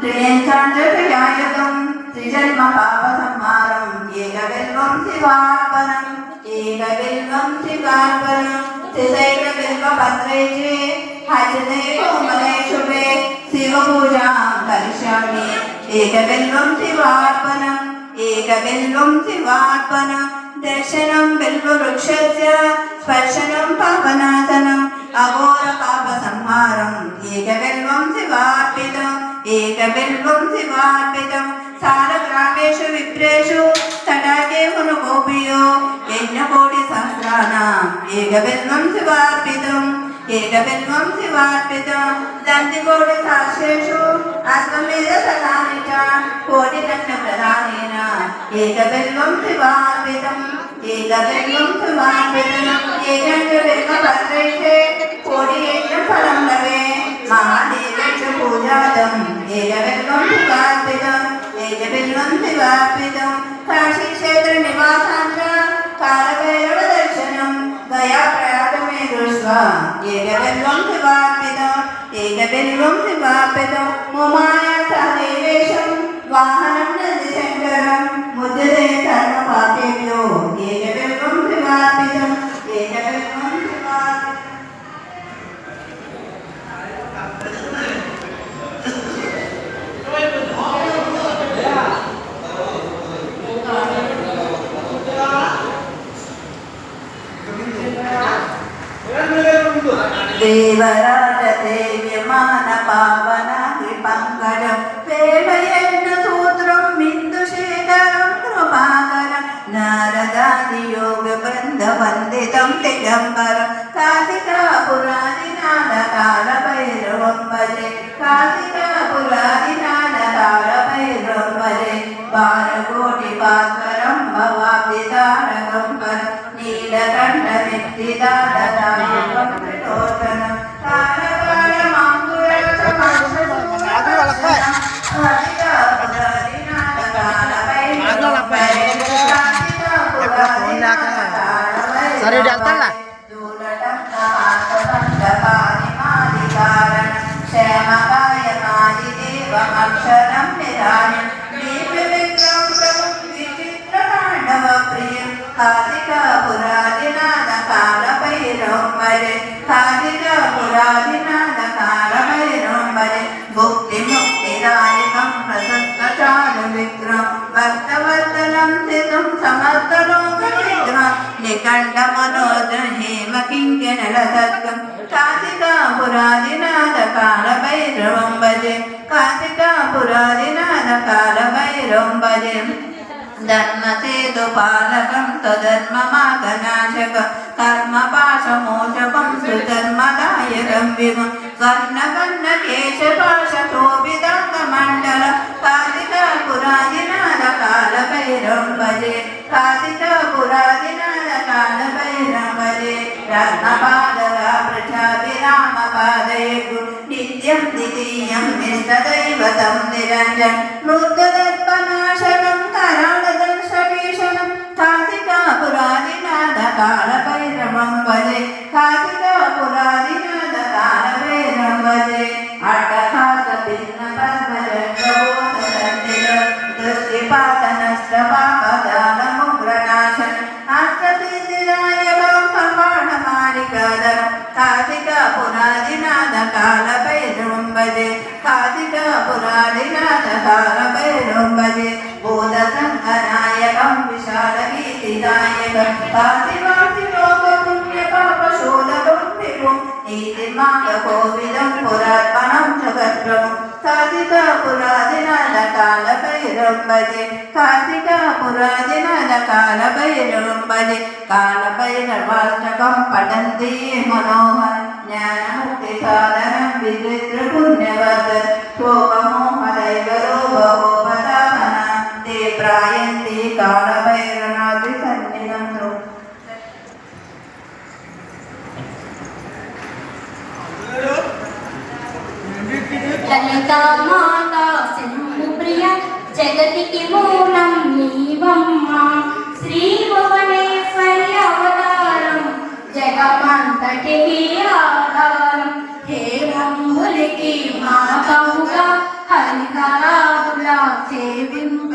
శ్రేయాంధ్రయాయకం త్రిజన్మ పాప సంహారం ఏకబిల్వం శివార్పణం ఏకబిల్వం శివార్పణం త్రిశైల బిల్వ పత్రైచే హచతే కోమలే శుభే శివ పూజాం కరిష్యామి ఏకబిల్వం శివార్పణం ఏకబిల్వం శివార్పణం దర్శనం బిల్వవృక్షస్య స్పర్శనం పాపనాశనం అఘోర పాప సంహారం ఏకబిల్వం శివార్పితం ఏకబిల్వం శివార్పితం సారగ్రామేషు విప్రేషు తటాకే మునుకోపియో యజ్ఞకోటి సహస్రానాం ఏకబిల్వం శివార్పితం ఏకబిల్వం శివార్పితం దంతికోటి సహస్రేషు అశ్వమేధ సదాని చ కోటి రత్న ప్రధానేన ఏకబిల్వం శివార్పితం ఏకబిల్వం శివార్పితం ఏకంచ పత్రైతే కోటి యజ్ఞ ఫలం లభే మహాదేవేష పూజాతం ఏకబిల్వం శివార్పితం ఏకబిల్వం శివార్పితం కాశీ క్షేత్ర నివాసాంచ కాలభైరవ దర్శనం గయా ప్రయాగమే దృష్ట్వా ఏకబిల్వం శివార్పితం ఏకబిల్వం శివార్పితం ఉమాయా సహదేవేశం వాహనం నందిశంకరం ముద్యతే సర్వ పాపేభ్యో ఏకబిల్వం శివార్పితం ఏకబిల్వం శివార్పితం. దేవరాజ దేవ్యమాన పావన కృపంకరం వేదయజ్ఞ సూత్రం బిందుశేఖరం కృపాకరం నారదాది యోగ బృంద వందితం దిగంబరం కాశికాపురాదినాథ కాల భైరవం భజే కాశికాపురాదినాథ కాల భైరవం భజే బాలకోటి భాస్కరం భవాబ్దితారకం పరం నీలకంఠ నిత్తిదారదాయకం త్రిలోచనం సరే వెళ్తాడా క్షేమకాయమాదిదేవమక్షరం నిరాయం దీపవిక్రమం ప్రభు విచిత్రతాండవ ప్రియం కాశికాపురాదినాథ కాలభైరవం భజే కాశికాపురాదినాథ కాలభైరవం భజే భుక్తి ముక్తిదాయకం ప్రసన్న చారు విగ్రహం భక్తవర్ధనం స్థితం సమస్తలోక విగ్రహం నికంఠ మనోజ హేమ కింకిణల సత్వం కాశికాపురాదినాథ కాలభైరవం భజే కాశికాపురాదినాథ కాలభైరవం భజే ధర్మసేతు పాలకం స్వధర్మమాగనాశకం కర్మపాశమోచకం సుధర్మదాయకం విభం స్వర్ణకర్ణ కేశపాశోభిదాంగమండల కాశికాపురాదినాథ కాలభైరవం భజే కాశికాపురాదినాథ కాలభైరవం భజే రత్నపాదర ప్రచాభిరామపాదయగు నిత్యం ద్వితీయం నిస్తదైవతం నిరంజన్ మృతదర్పనాశనం కరాళదర్శకేశనం కాశికాపురాదినాథ కాలభైరవం భజే కాశికాపురాదినాథ కాలభైరవం భజే అట్టహాస భిన్న పద్మజంగోతరండిల దృష్టిపాతనష్టపాపజాలముగ్రనాశనం అష్టసిద్ధిదాయకం కపాణమాలికాధరం కాశికాపురాదినాథ కాలభైరవం భజే కాశికాపురాదినాథ కాలభైరవం భజే బోధసంగనాయకం విశాలగీతిదాయకం కాశివాసిలోక పుణ్య పాపశోధకం విభుం నీతిమాగకోవిదం పురార్పణం జగద్భ్రమం కాశికాపురాదినాథ కాలభైరవం భజే కాశికాపురాదినాథ కాలభైరవం భజే కాలభైరవాష్టకం పఠంతి మనోహర్ జ్ఞానముక్తి సాధనం విచిత్ర పుణ్యవర్ధన్ శోకమోహదైవరోభవోపదామన తే ప్రాయంతి కాలభైరనాథి సన్నిధం లలితా మాతా సింధుప్రియ జగతికి మూలం నీవమ్మ శ్రీ భువనేశ్వరి అవతారం జగమంతటికి ఆధారం హే రంగులకి మాతవుగా హరిహా మంగళారాధుల సేవింప